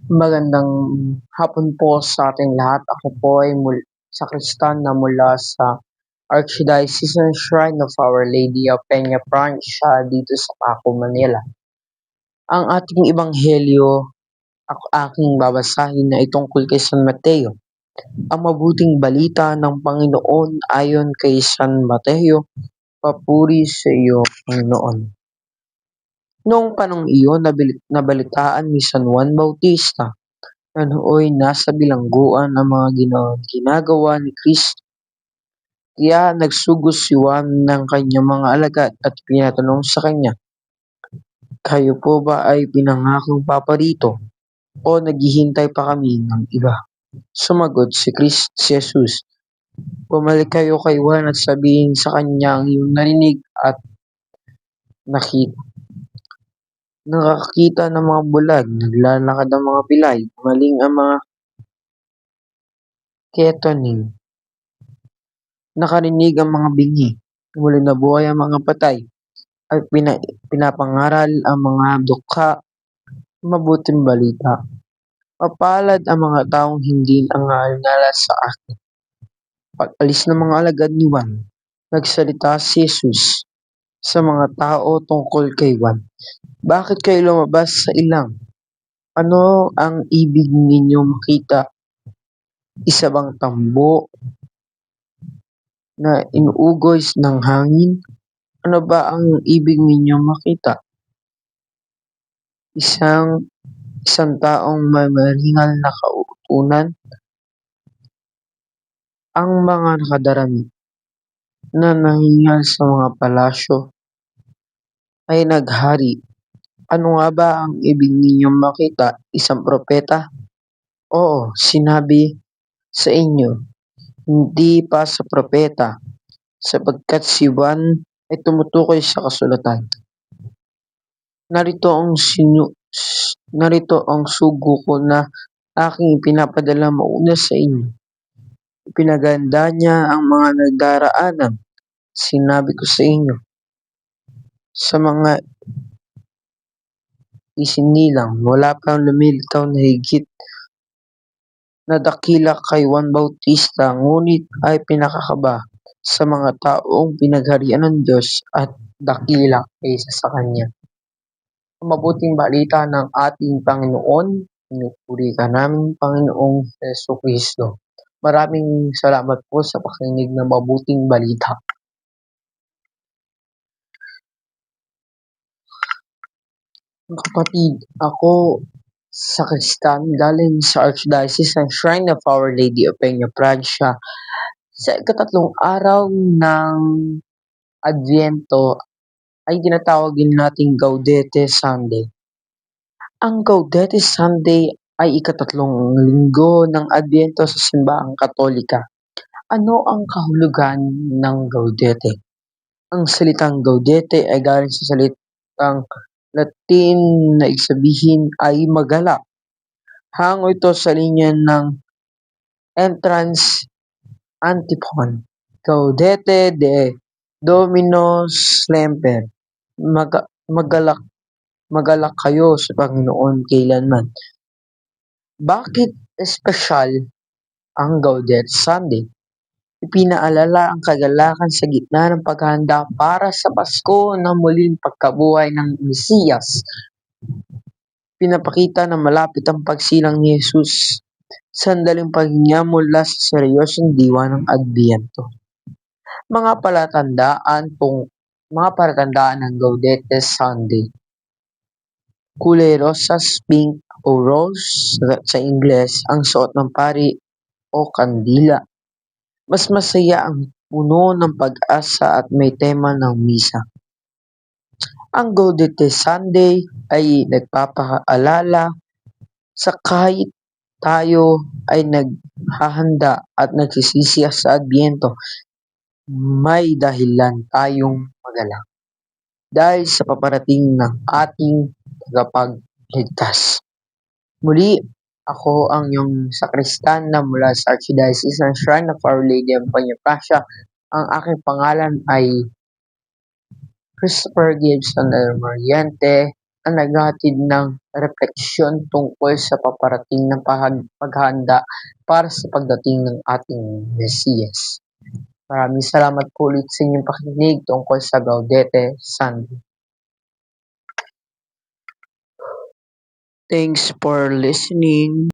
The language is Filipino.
Magandang hapon po sa ating lahat. Ako po ay sakristan na mula sa Archdiocesan Shrine of Our Lady of Peña Francia dito sa Paco, Manila. Ang ating ebanghelyo aking babasahin ay tungkol kay San Mateo. Ang mabuting balita ng Panginoon ayon kay San Mateo. Papuri sa iyo, Panginoon. Noong panong iyon, nabalitaan ni San Juan Bautista na nooy nasa bilangguan ang mga ginagawa ni Kristo. Kaya nagsugod si Juan ng kanyang mga alagad at pinatanong sa kanya, "Kayo po ba ay pinangakong paparito o naghihintay pa kami ng iba?" Sumagot si Jesus, "Bumalik kayo kay Juan at sabihin sa kanya ang iyong narinig at nakita. Nakakita ng mga bulag, naglalakad ang mga pilay, gumaling ang mga ketoning, nakarinig ang mga bingi, muli nabuhay ang mga patay, at pinapangaral ang mga dukha, mabuting balita. Mapalad ang mga taong hindi nangahalala sa akin." Pag-alis ng mga alagad ni Juan, nagsalita si Jesus sa mga tao tungkol kay Juan. "Bakit kayo lumabas sa ilang? Ano ang ibig ninyong makita? Isa bang tambo na inuugoy ng hangin? Ano ba ang ibig ninyong makita? Isang taong may maringal na kautunan? Ang mga nakadarami na nahingal sa mga palasyo ay naghari. Ano nga ba ang ibig ninyong makita? Isang propeta? Oo, sinabi sa inyo, hindi pa sa propeta, sapagkat si Juan ay tumutukoy sa kasulatan. Narito ang sugo ko na aking ipinapadala mauna sa inyo. Pinaganda niya ang mga nagdaraanan. Sinabi ko sa inyo, sa mga isinilang, wala pang lumilitaw na higit na dakila kay Juan Bautista, ngunit ay pinakakaba sa mga taong pinagharian ng Diyos at dakila kaysa sa Kanya. Ang mabuting balita ng ating Panginoon, pinupuri ka namin, Panginoong Jesucristo. Maraming salamat po sa pakinig ng mabuting balita. Kapatid, ako sakristan galing sa Archdiocesan Shrine of Our Lady of Peña Francia. Sa ikatatlong araw ng Adviento ay tinatawag din nating Gaudete Sunday. Ang Gaudete Sunday ay ikatatlong linggo ng Adviento sa simbahang Katolika. Ano ang kahulugan ng Gaudete? Ang salitang Gaudete ay galing sa salitang Latin na ibig sabihin ay magalak. Hango ito sa linya ng entrance antiphon, Gaudete de Domino Semper. Magalak kayo sa Panginoon kailanman. Bakit espesyal ang Gaudete Sunday? Ipinaalala ang kagalakan sa gitna ng paghahanda para sa Pasko na muling pagkabuhay ng Mesiyas. Pinapakita na malapit ang pagsilang ni Jesus, sandaling paghinga mula sa seryosong diwa ng Adviento. Mga palatandaan ng Gaudete Sunday. Kulay rosas, pink o rose sa Ingles ang suot ng pari o kandila. Mas masaya ang puno ng pag-asa at may tema ng misa. Ang Gaudete Sunday ay nagpapaalala sa kahit tayo ay naghahanda at nagsisisiya sa Adviento, may dahilan tayong magalak dahil sa paparating ng ating tagapagligtas. Muli, ako ang iyong sakristan na mula sa Archdiocesan Shrine of Our Lady of Peña Francia. Ang aking pangalan ay Christopher Gibson del Moriente, ang naghahatid ng refleksyon tungkol sa paparating na paghahanda para sa pagdating ng ating Mesiyas. Maraming salamat po ulit sa inyong pakikinig tungkol sa Gaudete Sunday. Thanks for listening.